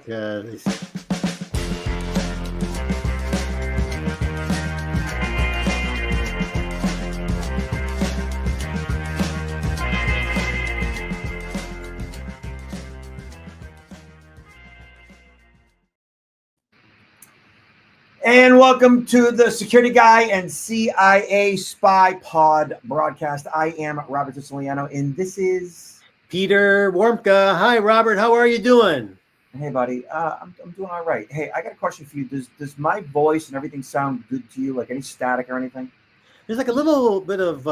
they say. And welcome to the Security Guy and CIA Spy Pod broadcast. I am Robert Siciliano, and this is Peter Warmka. Hi, Robert. How are you doing? Hey, buddy. I'm doing all right. Hey, I got a question for you. Does my voice and everything sound good to you? Like any static or anything? There's like a little bit of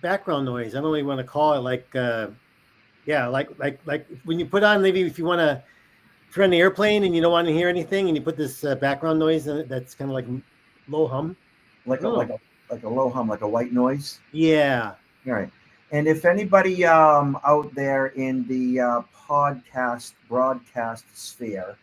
background noise. I don't really want to call it like when you put on, maybe if you want to. If you're on the airplane and you don't want to hear anything, and you put this background noise in it, that's kind of like low hum, like a low hum, like a white noise. Yeah. All right. And if anybody out there in the podcast broadcast sphere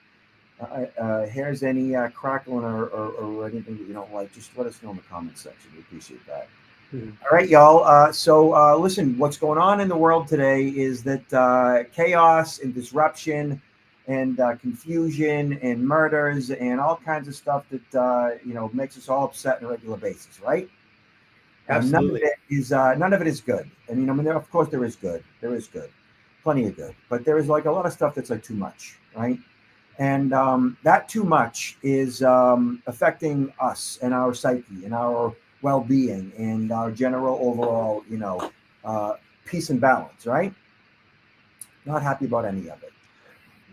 hears any crackling or anything that you don't like, just let us know in the comment section. We appreciate that. Mm-hmm. All right, y'all. So listen, what's going on in the world today is that chaos and disruption and confusion and murders and all kinds of stuff that makes us all upset on a regular basis, right? Absolutely. None of it is good. I mean, of course there is good. There is good, plenty of good, but there is like a lot of stuff that's like too much, right? And that too much is affecting us and our psyche and our well-being and our general overall, peace and balance, right? Not happy about any of it.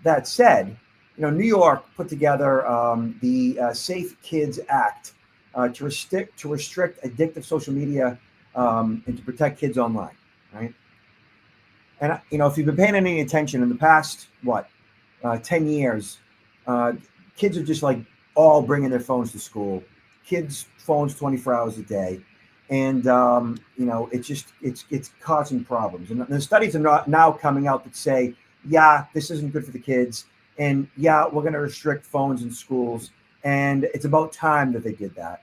That said, New York put together the Safe Kids Act to restrict addictive social media and to protect kids online, right? And if you've been paying any attention in the past, 10 years, kids are just like all bringing their phones to school. Kids' phones 24 hours a day, and it's causing problems. And the studies are now coming out that say, yeah, this isn't good for the kids, and yeah, we're going to restrict phones in schools, and it's about time that they did that.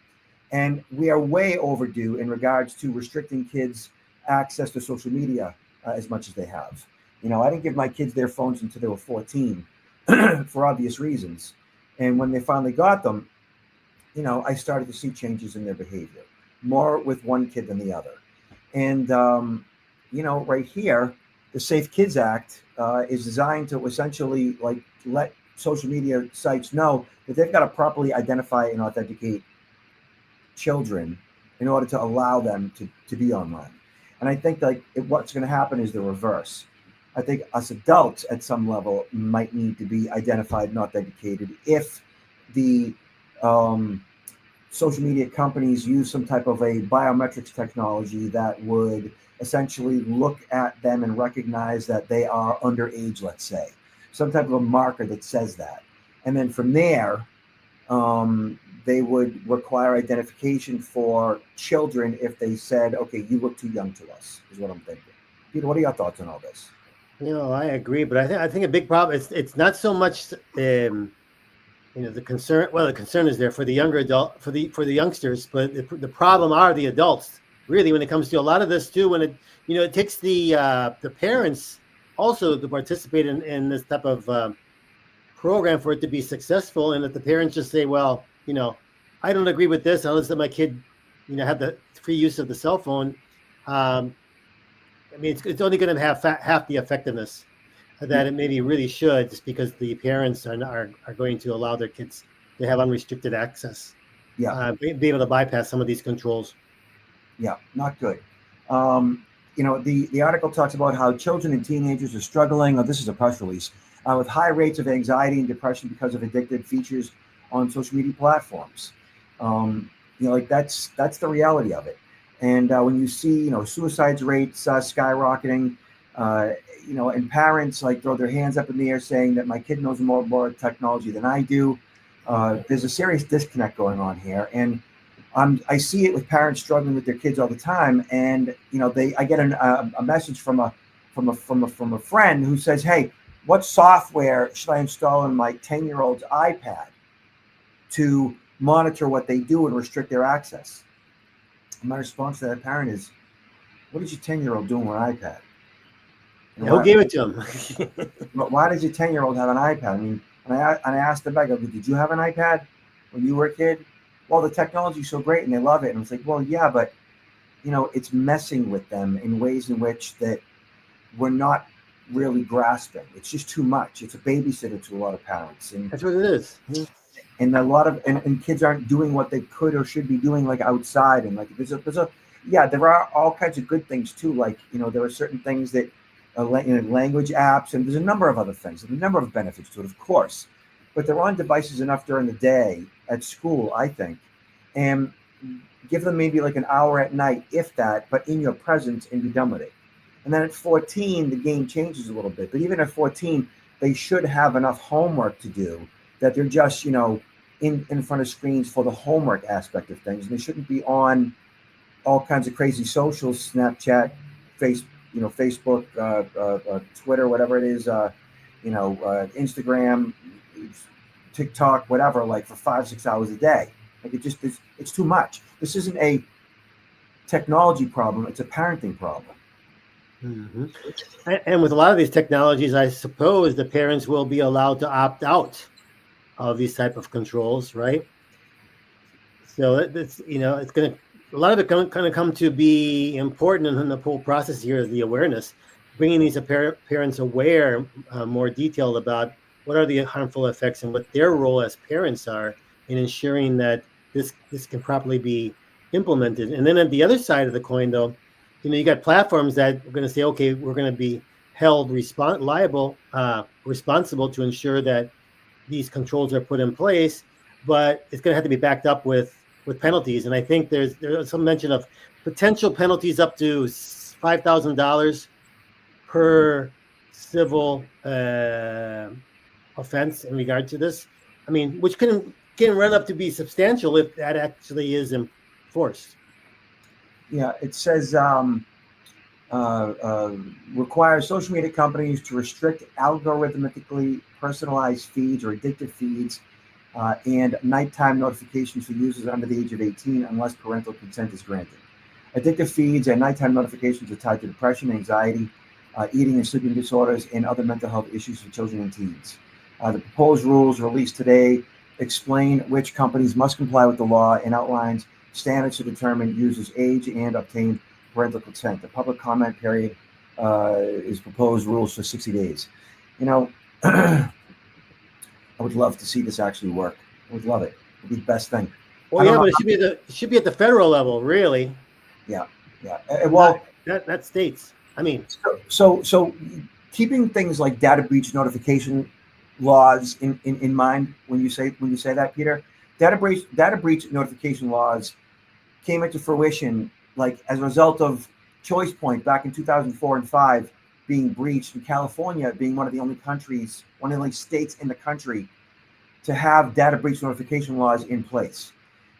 And we are way overdue in regards to restricting kids' access to social media as much as they have. I didn't give my kids their phones until they were 14 for obvious reasons. And when they finally got them, I started to see changes in their behavior, more with one kid than the other. And, right here, the Safe Kids Act is designed to essentially let social media sites know that they've got to properly identify and authenticate children in order to allow them to be online. And I think what's going to happen is the reverse. I think us adults at some level might need to be identified and authenticated if the social media companies use some type of a biometrics technology that would essentially look at them and recognize that they are underage, let's say, some type of a marker that says that. And then from there, they would require identification for children if they said, okay, you look too young to us, is what I'm thinking. Peter, what are your thoughts on all this? I agree, but I think a big problem, it's not so much the concern. Well, the concern is there for the younger adult, for the youngsters, but the problem are the adults. Really, when it comes to a lot of this too, when it takes the parents also to participate in this type of program for it to be successful, and that the parents just say, well, I don't agree with this. I'll let my kid, have the free use of the cell phone. It's only going to have half the effectiveness that it maybe really should, just because the parents are going to allow their kids to have unrestricted access. Yeah, be able to bypass some of these controls. Yeah, not good. The article talks about how children and teenagers are struggling. This is a press release with high rates of anxiety and depression because of addictive features on social media platforms. That's the reality of it. And when you see, suicides rates skyrocketing, and parents throw their hands up in the air saying that my kid knows more about technology than I do, there's a serious disconnect going on here. And I see it with parents struggling with their kids all the time, and I get a message from a friend who says, "Hey, what software should I install on my 10-year-old's iPad to monitor what they do and restrict their access?" And my response to that parent is, "What is your 10-year-old doing with an iPad? Who gave it to him? Why does your 10-year-old have an iPad? I mean, and I asked the guy, I go, did you have an iPad when you were a kid? Well, the technology's so great and they love it. And it's like, well, yeah, but it's messing with them in ways in which that we're not really grasping. It's just too much. It's a babysitter to a lot of parents, and that's what it is. And a lot of and kids aren't doing what they could or should be doing, like outside. And like there are all kinds of good things too. Like there are certain things that language apps, and there's a number of other things, and a number of benefits to it, of course. But they're on devices enough during the day at school, I think, and give them maybe like an hour at night, if that, but in your presence, and be done with it. And then at 14, the game changes a little bit. But even at 14, they should have enough homework to do that they're just, in front of screens for the homework aspect of things. And they shouldn't be on all kinds of crazy socials, Snapchat, Facebook, Twitter, whatever it is, Instagram, TikTok, whatever, like for 5-6 hours a day. Like it's too much. This isn't a technology problem. It's a parenting problem. Mm-hmm. And with a lot of these technologies, I suppose the parents will be allowed to opt out of these type of controls, right? So it's it's going to, a lot of it going to come to be important in the whole process here is the awareness, bringing these parents aware, more detailed about what are the harmful effects and what their role as parents are in ensuring that this can properly be implemented. And then at the other side of the coin, though, you got platforms that are going to say, okay, we're going to be held responsible to ensure that these controls are put in place, but it's going to have to be backed up with penalties. And I think there's some mention of potential penalties up to $5,000 per civil offense in regard to this. I mean, which can run up to be substantial if that actually is enforced. Yeah, it says requires social media companies to restrict algorithmically personalized feeds or addictive feeds and nighttime notifications for users under the age of 18 unless parental consent is granted. Addictive feeds and nighttime notifications are tied to depression, anxiety, eating and sleeping disorders, and other mental health issues for children and teens. The proposed rules released today explain which companies must comply with the law and outlines standards to determine users' age and obtain parental consent. The public comment period is proposed rules for 60 days. I would love to see this actually work. I would love it. It'd be the best thing. Well, yeah, but it should be at the federal level, really. Yeah. Well, that states. I mean, so keeping things like data breach notification laws in mind when you say that, Peter, data breach notification laws came into fruition like as a result of Choice Point back in 2004 and 5 being breached, and California being one of the only states in the country to have data breach notification laws in place.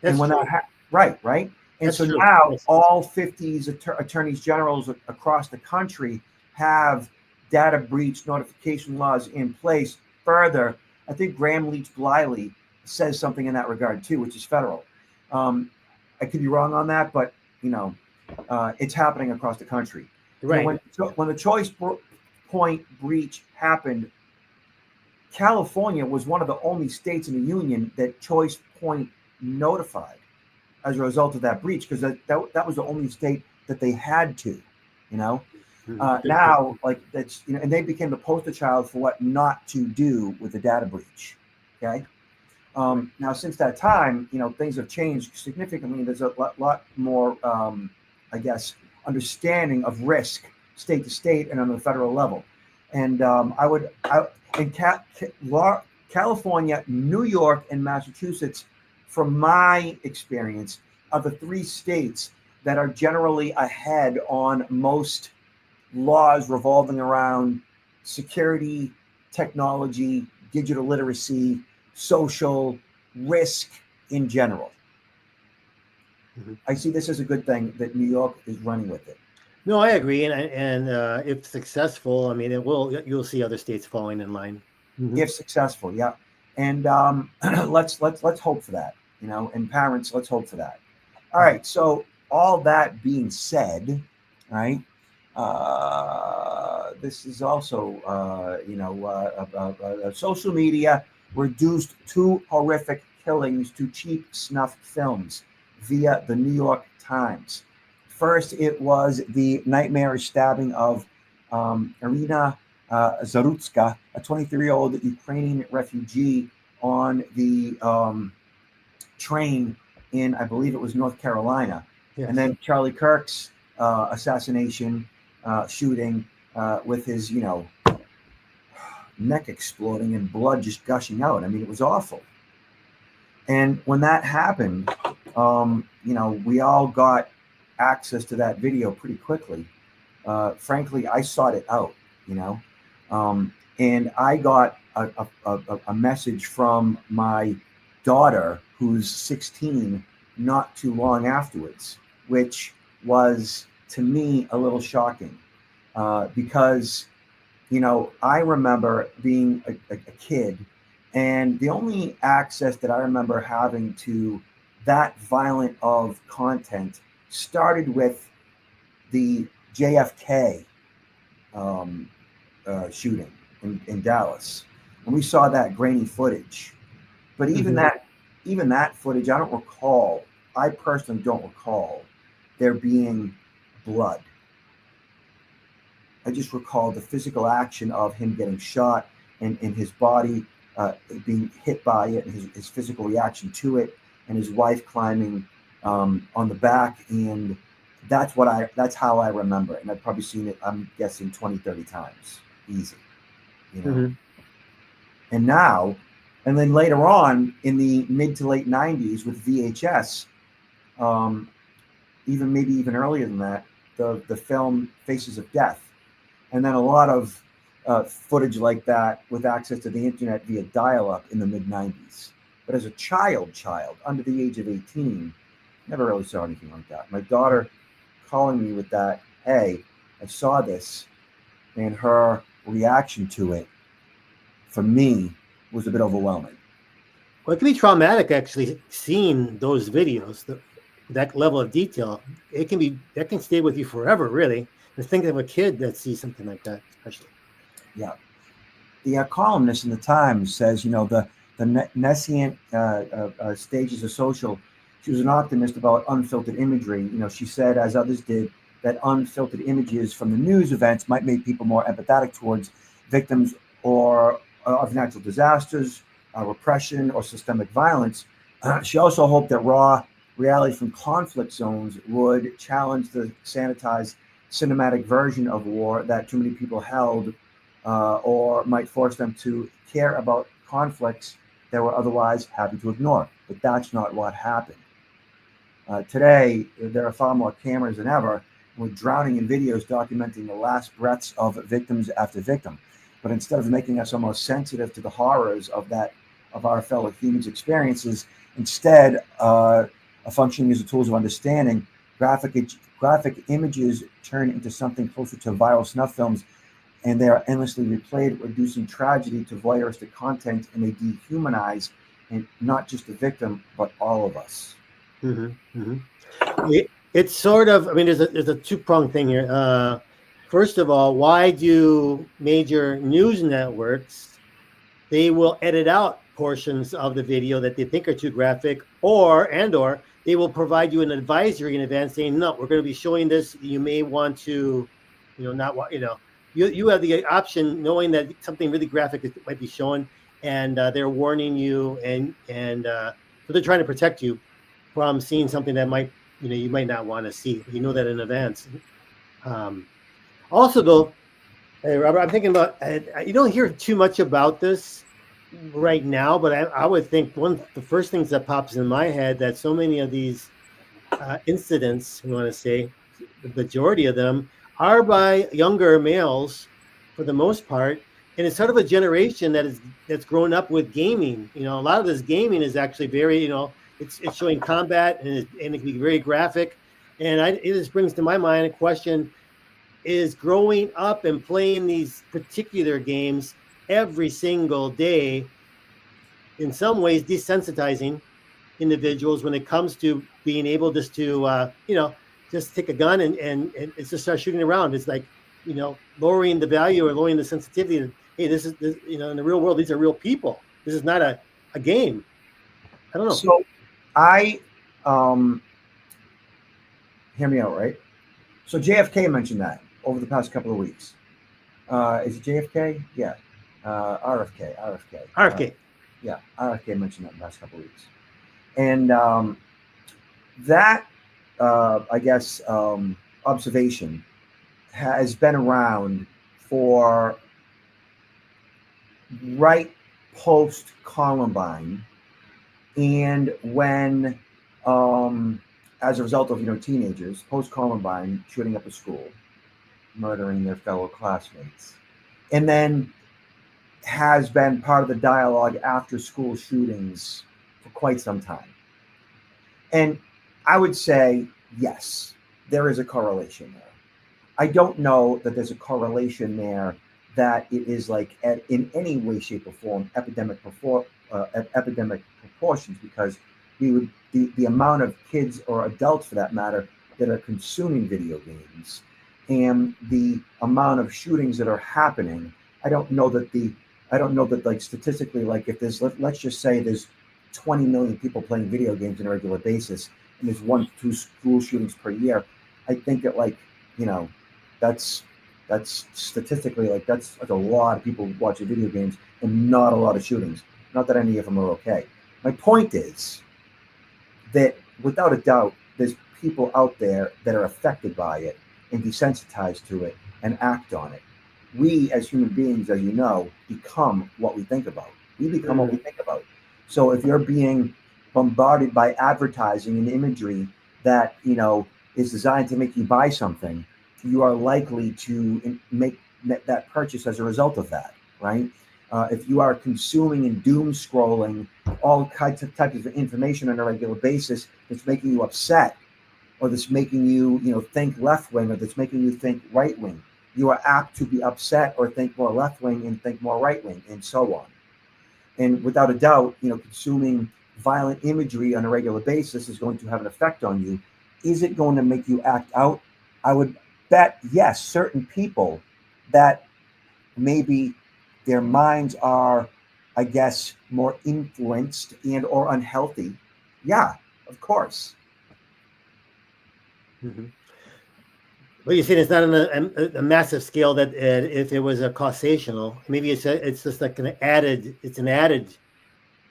That's and when true. Right. And That's so true. now Yes. all 50 attorneys generals across the country have data breach notification laws in place. Further, I think Graham Leach Bliley says something in that regard too, which is federal. I could be wrong on that, but it's happening across the country. Right. When the Choice Point breach happened, California was one of the only states in the union that Choice Point notified as a result of that breach, because that was the only state that they had to, now, like that's and they became the poster child for what not to do with the data breach. Okay. Now, since that time, things have changed significantly. There's a lot more, understanding of risk state to state and on the federal level. And California, New York, and Massachusetts, from my experience, are the three states that are generally ahead on most laws revolving around security, technology, digital literacy, social risk in general. Mm-hmm. I see this as a good thing that New York is running with it. No, I agree, and if successful, I mean, you'll see other states falling in line. Mm-hmm. If successful, yeah, and let's hope for that, and parents, let's hope for that. All right. So all that being said, right, This is also, social media reduced two horrific killings to cheap snuff films via the New York Times. First, it was the nightmarish stabbing of Irina Zarutska, a 23-year-old Ukrainian refugee on the train in, I believe it was North Carolina. Yes. And then Charlie Kirk's assassination shooting with his, neck exploding and blood just gushing out. I mean, it was awful. And when that happened, we all got access to that video pretty quickly. Frankly, I sought it out, and I got a message from my daughter, who's 16, not too long afterwards, which was to me a little shocking because, I remember being a kid, and the only access that I remember having to that violent of content started with the JFK shooting in Dallas, and we saw that grainy footage. But even that footage, I personally don't recall there being blood. I just recall the physical action of him getting shot and his body being hit by it, and his physical reaction to it, and his wife climbing on the back. And that's how I remember it. And I've probably seen it, I'm guessing 20, 30 times. Easy. And then later on in the mid to late 90s with VHS, even earlier than that, the film Faces of Death. And then a lot of footage like that with access to the internet via dial-up in the mid-90s. But as a child under the age of 18, never really saw anything like that. My daughter calling me with that, hey, I saw this, and her reaction to it, for me, was a bit overwhelming. Well, it can be traumatic actually seeing those videos, that level of detail. That can stay with you forever, really. And think of a kid that sees something like that, especially. Yeah. The columnist in the Times says, the nescient stages of social. She was an optimist about unfiltered imagery. She said, as others did, that unfiltered images from the news events might make people more empathetic towards victims of natural disasters, repression, or systemic violence. She also hoped that raw reality from conflict zones would challenge the sanitized cinematic version of war that too many people held, or might force them to care about conflicts that were otherwise happy to ignore. But that's not what happened. Today, there are far more cameras than ever. We're drowning in videos documenting the last breaths of victims after victim. But instead of making us almost sensitive to the horrors of our fellow humans' experiences, instead, functioning as a tools of understanding, graphic images turn into something closer to viral snuff films, and they are endlessly replayed, reducing tragedy to voyeuristic content, and they dehumanize, and not just the victim, but all of us. It's sort of, there's a two-pronged thing here. First of all, why do major news networks, they will edit out portions of the video that they think are too graphic, or they will provide you an advisory in advance saying, no, we're going to be showing this. You may want to, not want, you have the option knowing that something really graphic might be shown, and they're warning you, and so they're trying to protect you from seeing something that might, you might not want to see. You know that in advance. Also, though, hey, Robert, I'm thinking about, you don't hear too much about this right now, but I would think the first things that pops in my head, that so many of these incidents, we want to say, the majority of them are by younger males for the most part, and it's sort of a generation that's grown up with gaming. A lot of this gaming is actually very, it's showing combat, and it can be very graphic, and it just brings to my mind a question: is growing up and playing these particular games every single day in some ways desensitizing individuals when it comes to being able just to just take a gun and it's just start shooting around. It's like, lowering the value or lowering the sensitivity. And, hey, this, in the real world, these are real people. This is not a game. I don't know. So I, hear me out, right? So JFK mentioned that over the past couple of weeks. Is it JFK? Yeah. RFK. RFK. Yeah, RFK mentioned that in the last couple of weeks. And that, I guess, observation has been around for right post Columbine, and when, as a result of teenagers post Columbine shooting up a school, murdering their fellow classmates, and then has been part of the dialogue after school shootings for quite some time. And I would say, yes, there is a correlation there. I don't know that there's a correlation there that it is like in any way, shape, or form epidemic proportions, because the amount of kids or adults, for that matter, that are consuming video games and the amount of shootings that are happening, I don't know that like statistically, like if there's, let's just say there's 20 million people playing video games on a regular basis and there's 1-2 school shootings per year, I think that that's statistically, like that's a lot of people watching video games and not a lot of shootings. Not that any of them are okay. My point is that without a doubt, there's people out there that are affected by it and desensitized to it and act on it. We as human beings, as you know, become what we think about. We become what we think about. So if you're being bombarded by advertising and imagery that, is designed to make you buy something, you are likely to make that purchase as a result of that, right? If you are consuming and doom scrolling all types of information on a regular basis that's making you upset, or that's making you, think left wing, or that's making you think right wing, you are apt to be upset or think more left wing and think more right wing, and so on. And without a doubt, consuming violent imagery on a regular basis is going to have an effect on you. Is it going to make you act out? I would bet yes. Certain people that maybe their minds are, I guess, more influenced and or unhealthy. Yeah, of course. Mm-hmm. Well, you're saying it's not on a massive scale, that if it was a causational, maybe it's just like an added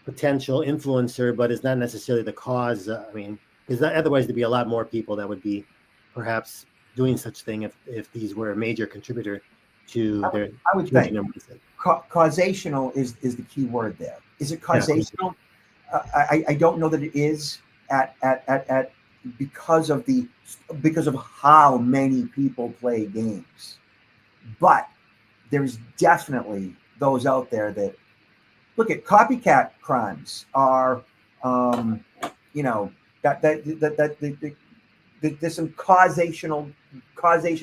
potential influencer, but it's not necessarily the cause. Because otherwise there'd be a lot more people that would be perhaps doing such thing if these were a major contributor to their. I would think causational is the key word there. Is it causational? Yeah. I don't know that it is at because of how many people play games, but there's definitely those out there that look at copycat crimes are, that there's some causation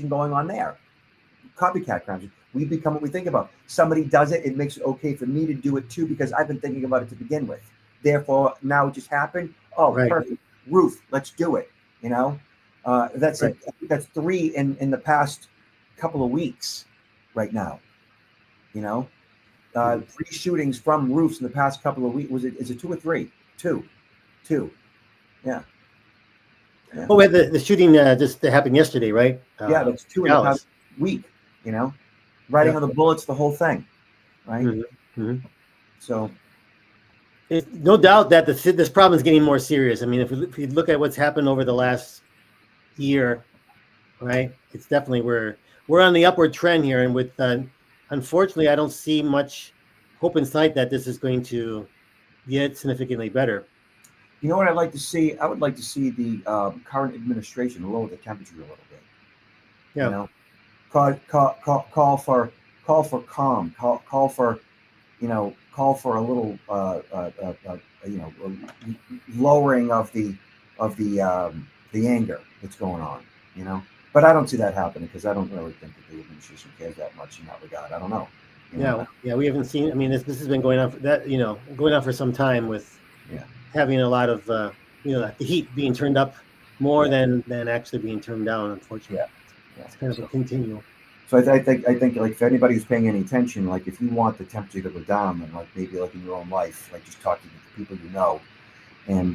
going on there. Copycat crimes. We become what we think about. Somebody does it, it makes it okay for me to do it too, because I've been thinking about it to begin with. Therefore, now it just happened. Oh, right. Perfect. Ruth, let's do it. That's right. That's 3 in the past couple of weeks right now. 3 shootings from roofs in the past couple of weeks. Is it 2 or 3? 2. Yeah. Oh, we had the shooting just happened yesterday, right? Yeah, that's 2 in the past week. Writing on the bullets, the whole thing, right? Mm-hmm. So, it's no doubt that this problem is getting more serious. If we look at what's happened over the last year, right? It's definitely we're on the upward trend here, and with unfortunately, I don't see much hope in sight that this is going to get significantly better. You know what I'd like to see? I would like to see the current administration lower the temperature a little bit. Yeah. Call for calm. Call for a little lowering of the anger that's going on. But I don't see that happening, because I don't really think that the administration cares that much in that regard. I don't know. Yeah, we haven't seen. This has been going on for some time, with having a lot of the heat being turned up more than actually being turned down. Unfortunately, it's kind of a continual. So I think like if anybody who's paying any attention, like if you want the temperature to go down, then like maybe like in your own life, like just talk to the people you know, and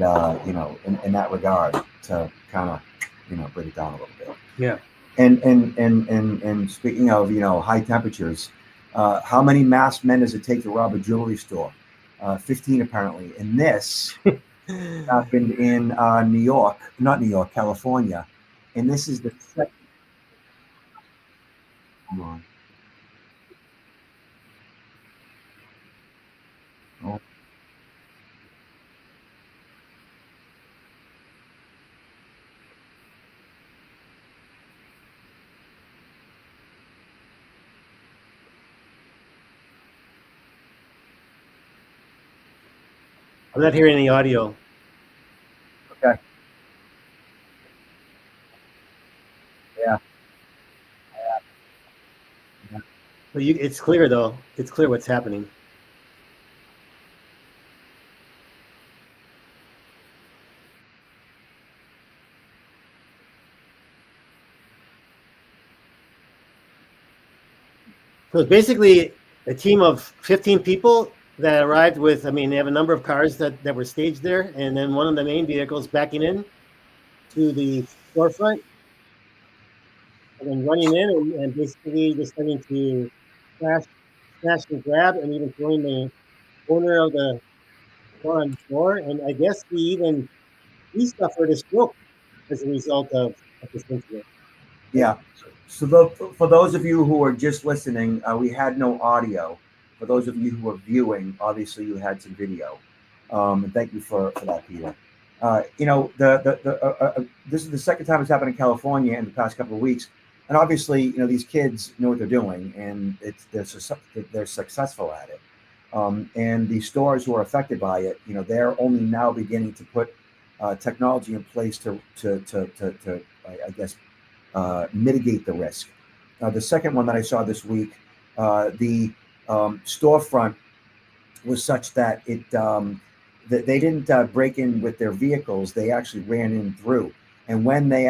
in that regard to kind of bring it down a little bit. Yeah. And speaking of high temperatures, how many masked men does it take to rob a jewelry store? 15 apparently. And this happened in not New York, California, and this is the second. Hold on. Oh. I'm not hearing any audio. Okay. Yeah. But it's clear though. It's clear what's happening. So it's basically a team of 15 people that arrived with, I mean, they have a number of cars that were staged there, and then one of the main vehicles backing in to the storefront, and then running in and basically just starting to smash and grab, and even throwing the owner of the car on the floor. And I guess he suffered a stroke as a result of this incident. Yeah. So for those of you who are just listening, we had no audio. For those of you who are viewing, obviously you had some video. And thank you for that, Peter. This is the second time it's happened in California in the past couple of weeks, and obviously, these kids know what they're doing, and they're successful at it. And the stores who are affected by it, they're only now beginning to put technology in place to I guess mitigate the risk. The second one that I saw this week, the storefront was such that that they didn't break in with their vehicles. They actually ran in through. And when they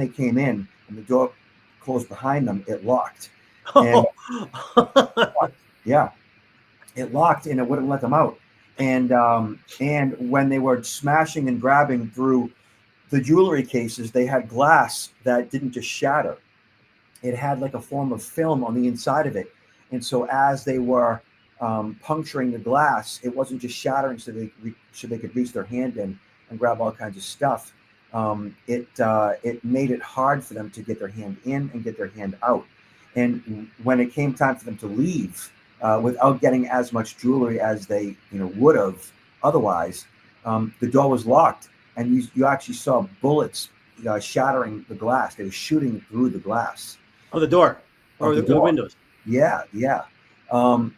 came in and the door closed behind them, it locked. And yeah, it locked and it wouldn't let them out. And when they were smashing and grabbing through the jewelry cases, they had glass that didn't just shatter. It had like a form of film on the inside of it. And so as they were puncturing the glass, it wasn't just shattering so they could reach their hand in and grab all kinds of stuff. It made it hard for them to get their hand in and get their hand out. And when it came time for them to leave, without getting as much jewelry as they would have otherwise, the door was locked, and you actually saw bullets shattering the glass. They were shooting through the glass. Oh, the door or the windows. Yeah.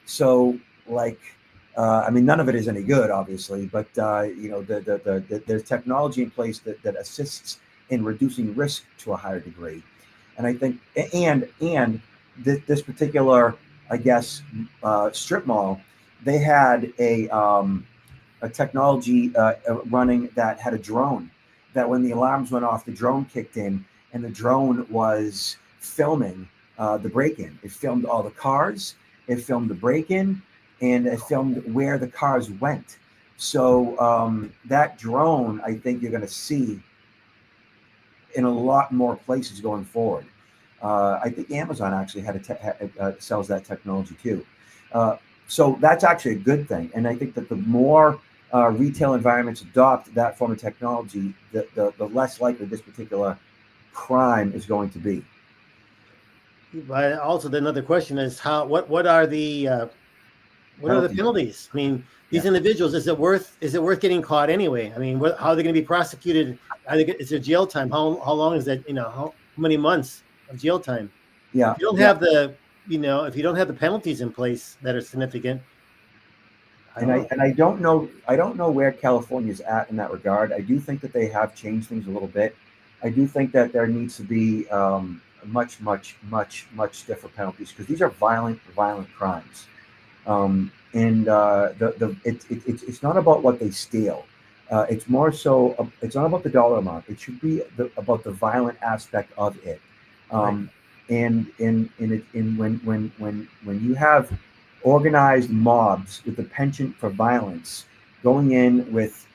So like, I mean, none of it is any good, obviously, but there's technology in place that assists in reducing risk to a higher degree. And I think, and this particular, I guess, strip mall, they had a technology running that had a drone, that when the alarms went off, the drone kicked in, and the drone was filming the break-in. It filmed all the cars, it filmed the break-in, and it filmed where the cars went. So that drone, I think you're going to see in a lot more places going forward. I think Amazon actually sells that technology too. So that's actually a good thing. And I think that the more retail environments adopt that form of technology, the less likely this particular crime is going to be. But also, another question is what are the penalties? I mean, these individuals, is it worth getting caught anyway? I mean, how are they going to be prosecuted? Is there jail time? How long is that? How many months of jail time? Yeah. If you don't have if you don't have the penalties in place that are significant. I don't know where California's at in that regard. I do think that they have changed things a little bit. I do think that there needs to be much stiffer penalties, because these are violent crimes. And it's not about what they steal. It's more so. It's not about the dollar amount. It should be about the violent aspect of it. Right. And when you have organized mobs with a penchant for violence going in with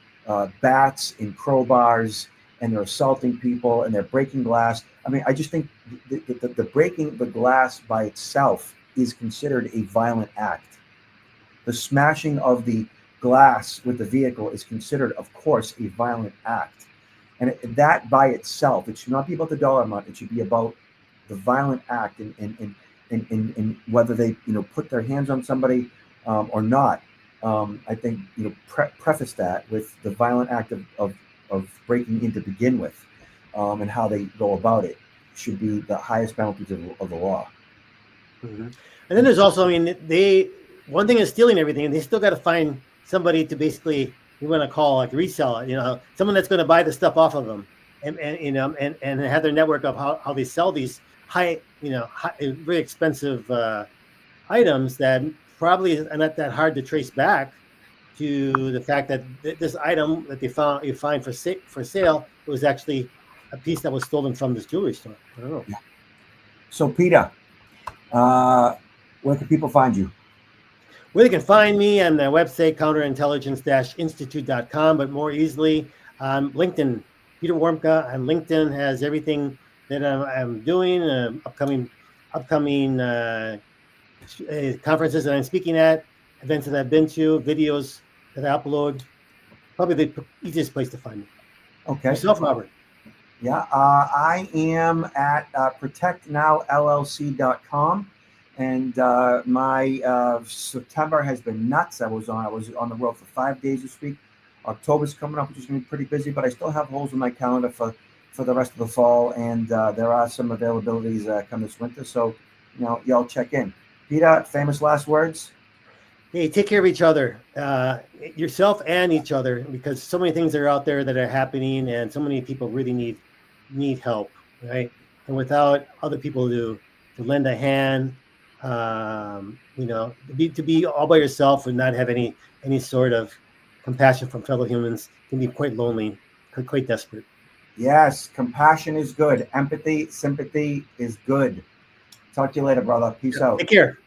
bats and crowbars, and they're assaulting people and they're breaking glass. I mean, I just think the breaking the glass by itself is considered a violent act. The smashing of the glass with the vehicle is considered, of course, a violent act. And that by itself, it should not be about the dollar amount. It should be about the violent act, and whether they put their hands on somebody or not. I think preface that with the violent act of breaking in to begin with, and how they go about it should be the highest penalties of the law. Mm-hmm. And then there's also, I mean, one thing is stealing everything, and they still got to find somebody to basically, you want to call like resell it, someone that's going to buy the stuff off of them, and have their network of how they sell these high, very expensive items that probably are not that hard to trace back to the fact that this item that you find for sale, it was actually a piece that was stolen from this jewelry store. I don't know. Yeah. So Peter, where can people find you? Where they can find me on the website, counterintelligence-institute.com, but more easily on LinkedIn. Peter Warmka on LinkedIn has everything that I'm doing, upcoming conferences that I'm speaking at, events that I've been to, videos that I upload. Probably the easiest place to find me. Okay. Yourself, Robert. Yeah, I am at protectnowllc.com. And my September has been nuts. I was on the road for 5 days this week. October's coming up, which is going to be pretty busy, but I still have holes in my calendar for the rest of the fall. And there are some availabilities come this winter. So, y'all check in. Peter, famous last words? Hey, take care of each other, yourself and each other, because so many things are out there that are happening, and so many people really need help, right? And without other people to lend a hand, to be all by yourself and not have any sort of compassion from fellow humans can be quite lonely, quite desperate. Yes, compassion is good. Empathy, sympathy is good. Talk to you later, brother. Peace out. Take care.